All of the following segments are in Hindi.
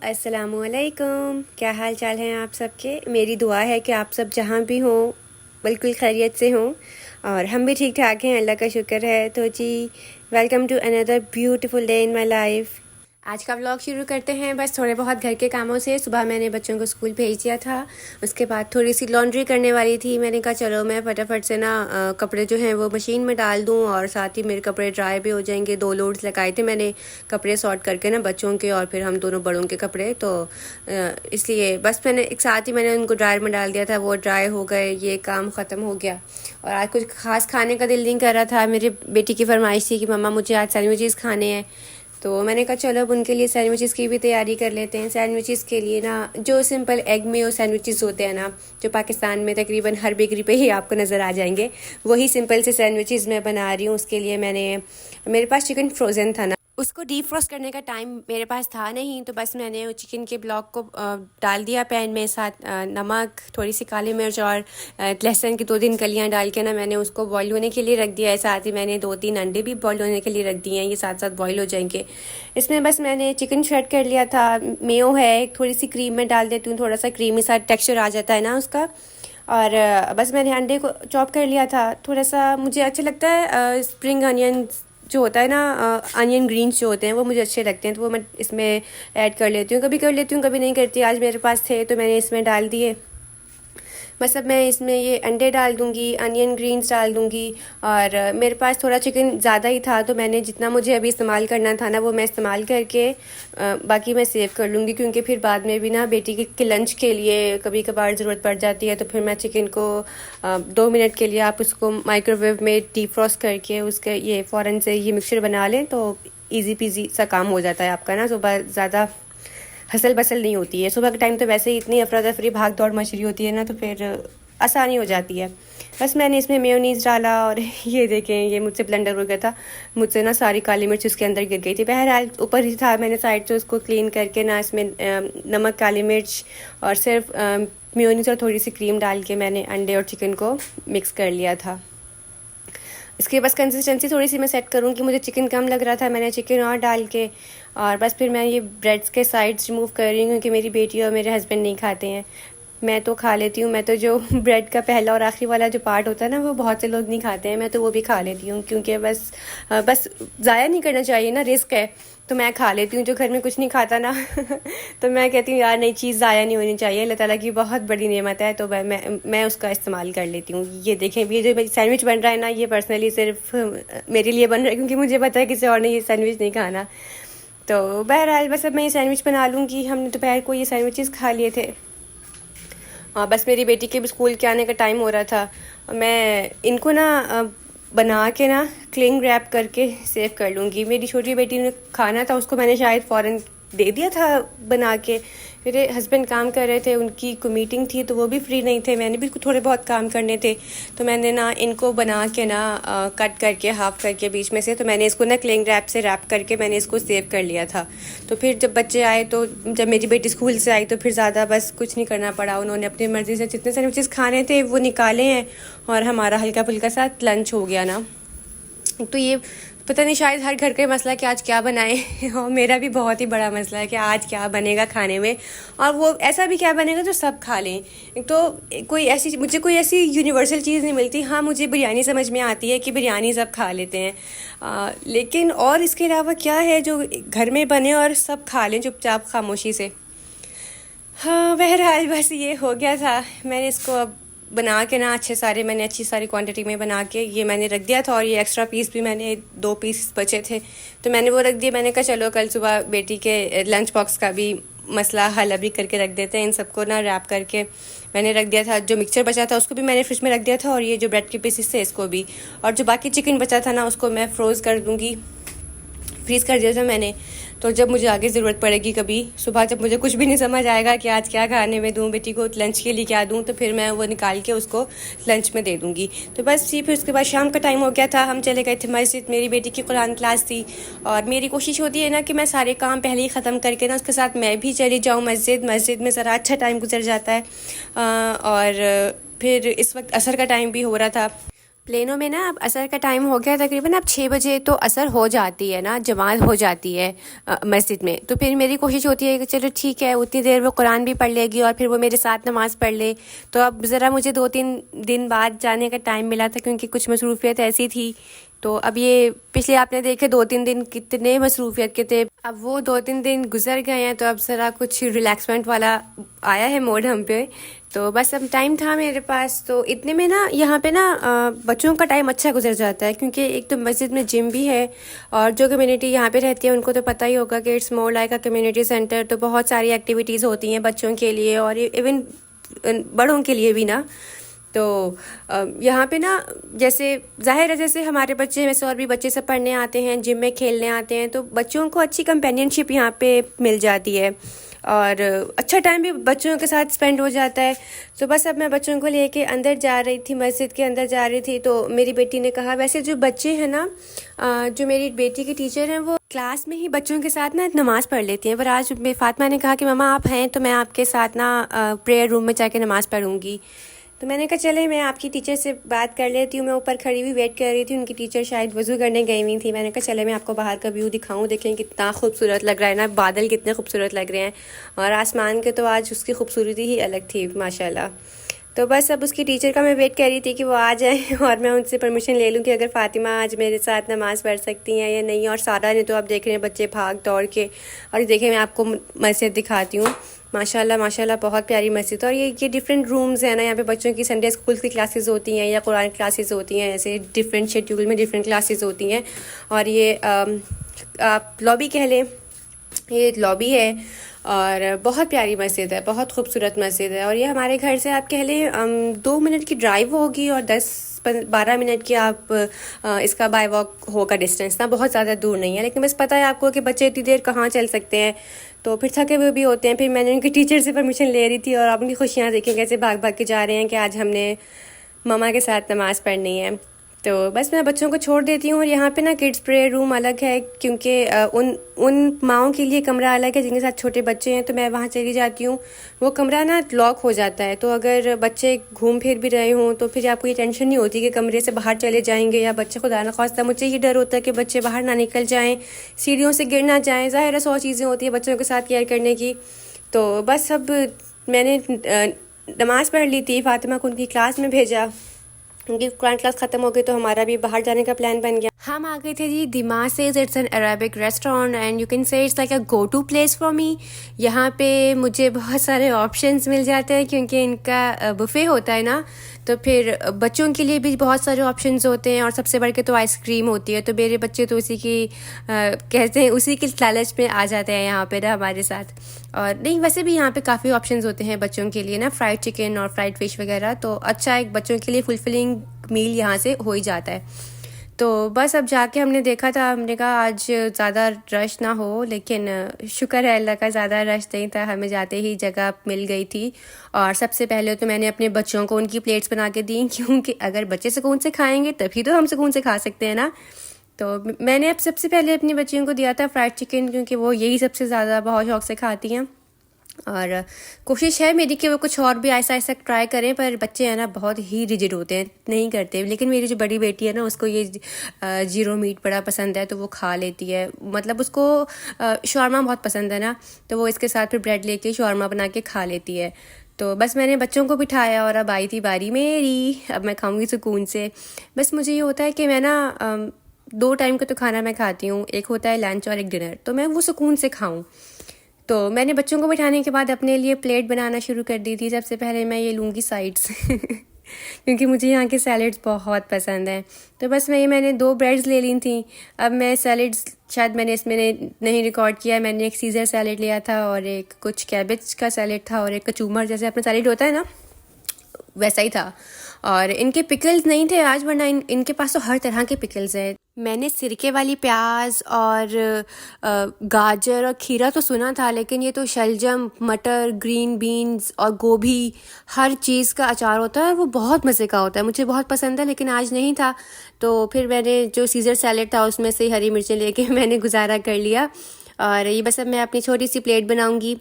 अस्सलामुअलैकुम। क्या हाल चाल हैं आप सबके। मेरी दुआ है कि आप सब जहाँ भी हों बिल्कुल खैरियत से हों और हम भी ठीक ठाक हैं, अल्लाह का शुक्र है। तो जी, welcome to another beautiful day in my life. आज का व्लॉग शुरू करते हैं बस थोड़े बहुत घर के कामों से। सुबह मैंने बच्चों को स्कूल भेज दिया था, उसके बाद थोड़ी सी लॉन्ड्री करने वाली थी। मैंने कहा चलो मैं फटाफट से ना कपड़े जो हैं वो मशीन में डाल दूं और साथ ही मेरे कपड़े ड्राई भी हो जाएंगे। 2 लोड्स लगाए थे मैंने कपड़े सॉर्ट करके ना, बच्चों के और फिर हम दोनों बड़ों के कपड़े। तो इसलिए बस मैंने एक साथ ही मैंने उनको ड्रायर में डाल दिया था, वो ड्राई हो गए, ये काम ख़त्म हो गया। और आज कुछ ख़ास खाने का दिल नहीं कर रहा था। मेरी बेटी की फरमाइश थी कि मम्मा मुझे आज सैंडविचेस खाने हैं, तो मैंने कहा चलो अब उनके लिए सैंडविचेस की भी तैयारी कर लेते हैं। सैंडविचेस के लिए ना जो सिंपल एग मेयो सैंडविचेस होते हैं ना, जो पाकिस्तान में तकरीबन हर बेकरी पे ही आपको नज़र आ जाएंगे, वही सिंपल से सैंडविचेस मैं बना रही हूँ। उसके लिए मेरे पास चिकन फ्रोज़न था ना, उसको डीप फ्रोस्ट करने का टाइम मेरे पास था नहीं, तो बस मैंने वो चिकन के ब्लॉक को डाल दिया पैन में, साथ नमक, थोड़ी सी काली मिर्च और लहसुन की 2-3 कलियां डाल के ना मैंने उसको बॉईल होने के लिए रख दिया है। साथ ही मैंने 2-3 अंडे भी बॉईल होने के लिए रख दिए हैं, ये साथ साथ बॉईल हो जाएंगे। इसमें बस मैंने चिकन श्रेड कर लिया था, मेयो है, थोड़ी सी क्रीम में डाल देती हूँ, थोड़ा सा क्रीमी सा टेक्स्चर आ जाता है ना उसका। और बस मैंने अंडे को चॉप कर लिया था। थोड़ा सा मुझे अच्छा लगता है स्प्रिंग अनियन जो होता है ना, अनियन ग्रीन्स जो होते हैं वो मुझे अच्छे लगते हैं, तो वो मैं इसमें ऐड कर लेती हूँ। कभी कर लेती हूँ, कभी नहीं करती। आज मेरे पास थे तो मैंने इसमें डाल दिए। बस अब मैं इसमें ये अंडे डाल दूँगी, अनियन ग्रीन्स डाल दूँगी। और मेरे पास थोड़ा चिकन ज़्यादा ही था, तो मैंने जितना मुझे अभी इस्तेमाल करना था ना वो मैं इस्तेमाल करके बाकी मैं सेव कर लूँगी, क्योंकि फिर बाद में भी ना बेटी के लंच के लिए कभी कभार ज़रूरत पड़ जाती है। तो फिर मैं चिकन को 2 मिनट के लिए आप उसको माइक्रोवेव में डीप फ्रॉस्ट करके उसके ये फ़ौरन से ये मिक्सचर बना लें तो ईज़ी पीजी सा काम हो जाता है आपका ना। सुबह ज़्यादा हसल बसल नहीं होती है। सुबह के टाइम तो वैसे ही इतनी अफरा तफरी भाग दौड़ मच रही होती है ना, तो फिर आसानी हो जाती है। बस मैंने इसमें मेयोनीज़ डाला और ये देखें, ये मुझसे ब्लेंडर हो गया था, मुझसे ना सारी काली मिर्च उसके अंदर गिर गई थी। बहरहाल ऊपर ही था, मैंने साइड से उसको क्लीन करके ना इसमें नमक, काली मिर्च और सिर्फ मेयोनीज़ और थोड़ी सी क्रीम डाल के मैंने अंडे और चिकन को मिक्स कर लिया था। इसकी बस कंसिस्टेंसी थोड़ी सी मैं सेट करूँ कि मुझे चिकन कम लग रहा था, मैंने चिकन और डाल के। और बस फिर मैं ये ब्रेड्स के साइड्स रिमूव कर रही हूँ, क्योंकि मेरी बेटी और मेरे हस्बैंड नहीं खाते हैं। मैं तो खा लेती हूँ। मैं तो जो ब्रेड का पहला और आखिरी वाला जो पार्ट होता है ना, वो बहुत से लोग नहीं खाते हैं, मैं तो वो भी खा लेती हूँ, क्योंकि बस ज़ाया नहीं करना चाहिए ना, रिस्क है। तो मैं खा लेती हूँ, जो घर में कुछ नहीं खाता ना तो मैं कहती हूँ यार नई चीज़ ज़ाया नहीं होनी चाहिए, अल्लाह ताला की बहुत बड़ी नेमत है, तो मैं उसका इस्तेमाल कर लेती हूँ। ये देखें, ये जो सैंडविच बन रहा है ना, ये पर्सनली सिर्फ मेरे लिए बन रहा है, क्योंकि मुझे पता है किसी और ने ये सैंडविच नहीं खाना। तो बहरहाल बस अब मैं ये सैंडविच बना लूँगी। हमने दोपहर को ये सैंडविचेस खा लिए थे। हाँ, बस मेरी बेटी के भी स्कूल के आने का टाइम हो रहा था। मैं इनको ना बना के ना क्लिंग रैप करके सेव कर लूँगी। मेरी छोटी बेटी ने खाना था, उसको मैंने शायद फ़ौरन दे दिया था बना के। मेरे हस्बैंड काम कर रहे थे, उनकी को मीटिंग थी तो वो भी फ्री नहीं थे, मैंने भी थोड़े बहुत काम करने थे, तो मैंने ना इनको बना के ना कट करके हाफ करके बीच में से, तो मैंने इसको ना क्लिंग रैप से रैप करके मैंने इसको सेव कर लिया था। तो फिर जब बच्चे आए, तो जब मेरी बेटी स्कूल से आई, तो फिर ज़्यादा बस कुछ नहीं करना पड़ा। उन्होंने अपनी मर्ज़ी से जितने सैंडविचेस खाने थे वो निकाले हैं और हमारा हल्का फुल्का सा लंच हो गया ना। तो ये पता नहीं, शायद हर घर का ही मसला है कि आज क्या बनाएं और मेरा भी बहुत ही बड़ा मसला है कि आज क्या बनेगा खाने में, और वो ऐसा भी क्या बनेगा जो सब खा लें। तो मुझे कोई ऐसी यूनिवर्सल चीज़ नहीं मिलती। हाँ, मुझे बिरयानी समझ में आती है कि बिरयानी सब खा लेते हैं, लेकिन और इसके अलावा क्या है जो घर में बने और सब खा लें चुपचाप खामोशी से। हाँ, बहरहाल बस ये हो गया था। मैंने इसको अब बना के ना अच्छी सारी क्वांटिटी में बना के ये मैंने रख दिया था, और ये एक्स्ट्रा पीस भी मैंने 2 पीस बचे थे तो मैंने वो रख दिए। मैंने कहा चलो कल सुबह बेटी के लंच बॉक्स का भी मसला हल अभी करके रख देते हैं। इन सबको ना रैप करके मैंने रख दिया था। जो मिक्सचर बचा था उसको भी मैंने फ्रिज में रख दिया था, और ये जो ब्रेड के पीसेस थे इसको भी, और जो बाकी चिकन बचा था ना उसको मैं फ्रीज़ कर दिया था मैंने। तो जब मुझे आगे ज़रूरत पड़ेगी कभी सुबह, जब मुझे कुछ भी नहीं समझ आएगा कि आज क्या खाने में दूँ, बेटी को लंच के लिए क्या दूँ, तो फिर मैं वो निकाल के उसको लंच में दे दूँगी। तो बस जी, फिर उसके बाद शाम का टाइम हो गया था, हम चले गए थे मस्जिद। मेरी बेटी की कुरान क्लास थी, और मेरी कोशिश होती है ना कि मैं सारे काम पहले ही ख़त्म करके ना उसके साथ मैं भी चली जाऊँ मस्जिद में ज़रा अच्छा टाइम गुजर जाता है। और फिर इस वक्त असर का टाइम भी हो रहा था, प्लेनों में ना अब असर का टाइम हो गया तकरीबन, अब 6 बजे तो असर हो जाती है ना, जमात हो जाती है मस्जिद में। तो फिर मेरी कोशिश होती है कि चलो ठीक है, उतनी देर वो कुरान भी पढ़ लेगी और फिर वो मेरे साथ नमाज पढ़ ले। तो अब ज़रा मुझे 2-3 दिन बाद जाने का टाइम मिला था क्योंकि कुछ मसरूफियत ऐसी थी। तो अब ये पिछले आपने देखे 2-3 दिन कितने मसरूफियत के थे, अब वो 2-3 दिन गुजर गए हैं, तो अब ज़रा कुछ रिलैक्समेंट वाला आया है मोड हम पे। तो बस अब टाइम था मेरे पास, तो इतने में ना यहाँ पे ना बच्चों का टाइम अच्छा गुजर जाता है क्योंकि एक तो मस्जिद में जिम भी है और जो कम्युनिटी यहाँ पे रहती है उनको तो पता ही होगा कि it's more like a community centre. तो बहुत सारी एक्टिविटीज़ होती हैं बच्चों के लिए और इवन बड़ों के लिए भी ना। तो यहाँ पे ना जैसे ज़ाहिर है जैसे हमारे बच्चे हैं वैसे और भी बच्चे सब पढ़ने आते हैं, जिम में खेलने आते हैं, तो बच्चों को अच्छी कंपेनियनशिप यहाँ पे मिल जाती है और अच्छा टाइम भी बच्चों के साथ स्पेंड हो जाता है। तो बस अब मैं बच्चों को लेके अंदर जा रही थी, मस्जिद के अंदर जा रही थी, तो मेरी बेटी ने कहा, वैसे जो बच्चे हैं ना जो मेरी बेटी के टीचर हैं वो क्लास में ही बच्चों के साथ ना नमाज़ पढ़ लेती हैं, पर आज फातिमा ने कहा कि मम्मा आप हैं तो मैं आपके साथ ना प्रेयर रूम में जाके नमाज़ पढ़ूँगी। तो मैंने कहा चले मैं आपकी टीचर से बात कर लेती हूँ। मैं ऊपर खड़ी हुई वेट कर रही थी, उनकी टीचर शायद वज़ू करने गई हुई थी। मैंने कहा चले मैं आपको बाहर का व्यू दिखाऊं, देखें कितना खूबसूरत लग रहा है ना, बादल कितने खूबसूरत लग रहे हैं और आसमान के तो आज उसकी खूबसूरती ही अलग थी माशाल्लाह। तो बस अब उसकी टीचर का मैं वेट कर रही थी कि वो आ जाए और मैं उनसे परमिशन ले लूँ कि अगर फ़ातिमा आज मेरे साथ नमाज़ पढ़ सकती हैं या नहीं। और सारा ने तो आप देख रहे हैं बच्चे भाग दौड़ के, और देखें मैं आपको मस्जिद दिखाती हूँ, माशाल्लाह माशाल्लाह बहुत प्यारी मस्जिद। और ये डिफरेंट रूम्स हैं ना, यहाँ पे बच्चों की संडे स्कूल की क्लासेस होती हैं या कुरान क्लासेस होती हैं, ऐसे डिफरेंट शेड्यूल में डिफरेंट क्लासेस होती हैं। और ये आप लॉबी कह लें, ये लॉबी है और बहुत प्यारी मस्जिद है, बहुत खूबसूरत मस्जिद है। और ये हमारे घर से आप कह लें 2 मिनट की ड्राइव होगी और 10-12 मिनट की आप इसका बाय वॉक होगा डिस्टेंस ना, बहुत ज़्यादा दूर नहीं है। लेकिन बस पता है आपको कि बच्चे इतनी देर कहाँ चल सकते हैं, तो फिर थके हुए भी होते हैं। फिर मैंने उनकी टीचर से परमिशन ले रही थी और आप उनकी खुशियाँ देखें कैसे भाग भाग के जा रहे हैं कि आज हमने ममा के साथ नमाज़ पढ़नी है। तो बस मैं बच्चों को छोड़ देती हूँ। और यहाँ पे ना किड्स प्रेयर रूम अलग है क्योंकि उन माओं के लिए कमरा अलग है जिनके साथ छोटे बच्चे हैं, तो मैं वहाँ चली जाती हूँ। वो कमरा ना लॉक हो जाता है, तो अगर बच्चे घूम फिर भी रहे हों तो फिर आपको ये टेंशन नहीं होती कि कमरे से बाहर चले जाएंगे या बच्चे खुदा न खास्ता, मुझे ये डर होता है कि बच्चे बाहर ना निकल जाएँ, सीढ़ियों से गिर ना जाएँ। ज़ाहिर है 100 चीज़ें होती हैं बच्चों के साथ केयर करने की। तो बस अब मैंने नमाज़ पढ़ ली थी, फातिमा को उनकी क्लास में भेजा, उनकी कुरान क्लास ख़त्म हो गई तो हमारा भी बाहर जाने का प्लान बन गया। हम आ गए थे जी दिमासेस, it's an Arabic restaurant and you can say it's like a go to place for me. यहाँ पे मुझे बहुत सारे ऑप्शंस मिल जाते हैं क्योंकि इनका बुफ़े होता है ना, तो फिर बच्चों के लिए भी बहुत सारे ऑप्शंस होते हैं और सबसे बढ़ के तो आइसक्रीम होती है। तो मेरे बच्चे तो उसी की कहते हैं उसी के लालच में आ जाते हैं यहाँ पे ना हमारे साथ। और नहीं वैसे भी यहाँ पे काफ़ी ऑप्शंस होते हैं बच्चों के लिए ना, फ्राइड चिकन और फ्राइड फ़िश वगैरह, तो अच्छा एक बच्चों के लिए फुलफिलिंग मील यहाँ से हो ही जाता है। तो बस अब जाके हमने देखा था, हमने कहा आज ज़्यादा रश ना हो, लेकिन शुक्र है अल्लाह का ज़्यादा रश नहीं था, हमें जाते ही जगह मिल गई थी। और सबसे पहले तो मैंने अपने बच्चों को उनकी प्लेट्स बना के दी क्योंकि अगर बच्चे सुकून से खाएंगे तभी तो हम सुकून से खा सकते हैं ना। तो मैंने अब सबसे पहले अपनी बच्चियों को दिया था फ्राइड चिकन क्योंकि वो यही सबसे ज़्यादा बहुत शौक से खाती हैं। और कोशिश है मेरी कि वो कुछ और भी ऐसा ऐसा ट्राई करें, पर बच्चे हैं ना बहुत ही रिजिड होते हैं, नहीं करते। लेकिन मेरी जो बड़ी बेटी है ना उसको ये जीरो मीट बड़ा पसंद है, तो वो खा लेती है। मतलब उसको शौरमा बहुत पसंद है ना, तो वो इसके साथ फिर ब्रेड लेके शौरमा बना के खा लेती है। तो बस मैंने बच्चों को बिठाया और अब आई थी बारी मेरी, अब मैं खाऊंगी सुकून से। बस मुझे ये होता है कि मैं ना 2 टाइम का तो खाना मैं खाती हूँ, एक होता है लंच और एक डिनर, तो मैं वो सुकून से खाऊं। तो मैंने बच्चों को बिठाने के बाद अपने लिए प्लेट बनाना शुरू कर दी थी। सबसे पहले मैं ये लूँगी साइड्स क्योंकि मुझे यहाँ के सैलड्स बहुत पसंद हैं। तो बस मैंने 2 ब्रेड्स ले ली थी। अब मैं सैलड्स शायद मैंने इसमें नहीं रिकॉर्ड किया, मैंने एक सीज़र सैलड लिया था और एक कुछ कैबेज का सैलड था और एक कचूमर जैसे अपना सैलड होता है ना वैसा ही था। और इनके पिकल्स नहीं थे आज, वरना इनके पास तो हर तरह के पिकल्स हैं। मैंने सिरके वाली प्याज और गाजर और खीरा तो सुना था, लेकिन ये तो शलजम, मटर, ग्रीन बीन्स और गोभी, हर चीज़ का अचार होता है, वो बहुत मज़े का होता है, मुझे बहुत पसंद है। लेकिन आज नहीं था, तो फिर मैंने जो सीज़र सैलेड था उसमें से हरी मिर्चें लेके मैंने गुजारा कर लिया। और ये बस अब मैं अपनी छोटी सी प्लेट बनाऊंगी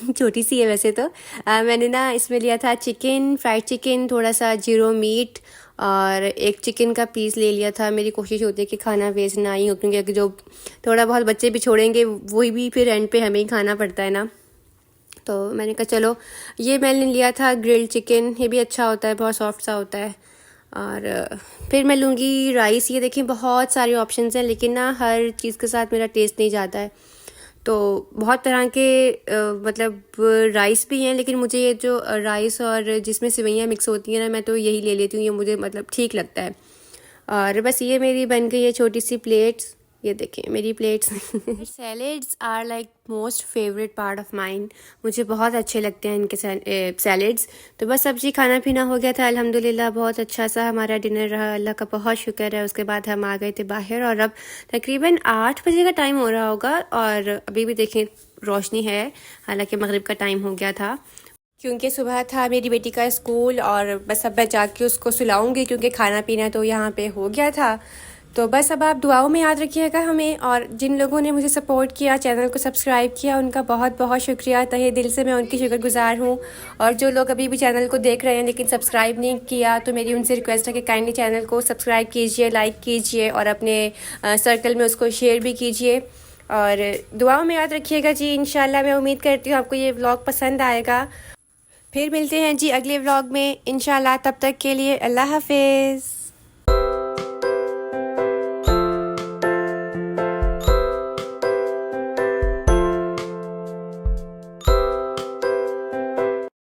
छोटी सी है वैसे तो। मैंने ना इसमें लिया था चिकन, फ्राइड चिकन, थोड़ा सा जीरो मीट और एक चिकन का पीस ले लिया था। मेरी कोशिश होती है कि खाना वेस्ट ना ही हो, क्योंकि जो थोड़ा बहुत बच्चे भी छोड़ेंगे वही भी फिर एंड पे हमें ही खाना पड़ता है ना। तो मैंने कहा चलो ये मैंने लिया था ग्रिल्ड चिकन, ये भी अच्छा होता है, बहुत सॉफ्ट सा होता है। और फिर मैं लूँगी राइस। ये देखिए बहुत सारे ऑप्शंस हैं, लेकिन ना हर चीज़ के साथ मेरा टेस्ट नहीं जाता है। तो बहुत तरह के मतलब राइस भी हैं, लेकिन मुझे ये जो राइस और जिसमें सेवइयाँ मिक्स होती हैं ना, मैं तो यही ले लेती हूँ, ये मुझे मतलब ठीक लगता है। और बस ये मेरी बन गई है छोटी सी प्लेट्स। ये देखिए मेरी plates. Salads are like most favourite part of mind. मुझे बहुत अच्छे लगते हैं इनके सैलेड्स। तो बस सब्जी खाना पीना हो गया था अल्हम्दुलिल्लाह, बहुत अच्छा सा हमारा डिनर रहा, अल्लाह का बहुत शुक्र है। उसके बाद हम आ गए थे बाहर, और अब तकरीबन 8 बजे का टाइम हो रहा होगा, और अभी भी देखें रोशनी है, हालांकि मगरिब का टाइम हो गया था। क्योंकि सुबह था मेरी बेटी का स्कूल, और बस अब मैं जाके उसको सुलाऊंगी, क्योंकि खाना पीना तो यहाँ पे हो गया था। तो बस अब आप दुआओं में याद रखिएगा हमें, और जिन लोगों ने मुझे सपोर्ट किया, चैनल को सब्सक्राइब किया, उनका बहुत बहुत शुक्रिया, तहे दिल से मैं उनकी शुक्रगुजार हूँ। और जो लोग अभी भी चैनल को देख रहे हैं लेकिन सब्सक्राइब नहीं किया, तो मेरी उनसे रिक्वेस्ट है कि काइंडली चैनल को सब्सक्राइब कीजिए, लाइक कीजिए, और अपने सर्कल में उसको शेयर भी कीजिए। और दुआओं में याद रखिएगा जी। इंशाल्लाह मैं उम्मीद करती हूँ आपको ये व्लॉग पसंद आएगा। फिर मिलते हैं जी अगले व्लॉग में इंशाल्लाह, तब तक के लिए अल्लाह हाफिज़।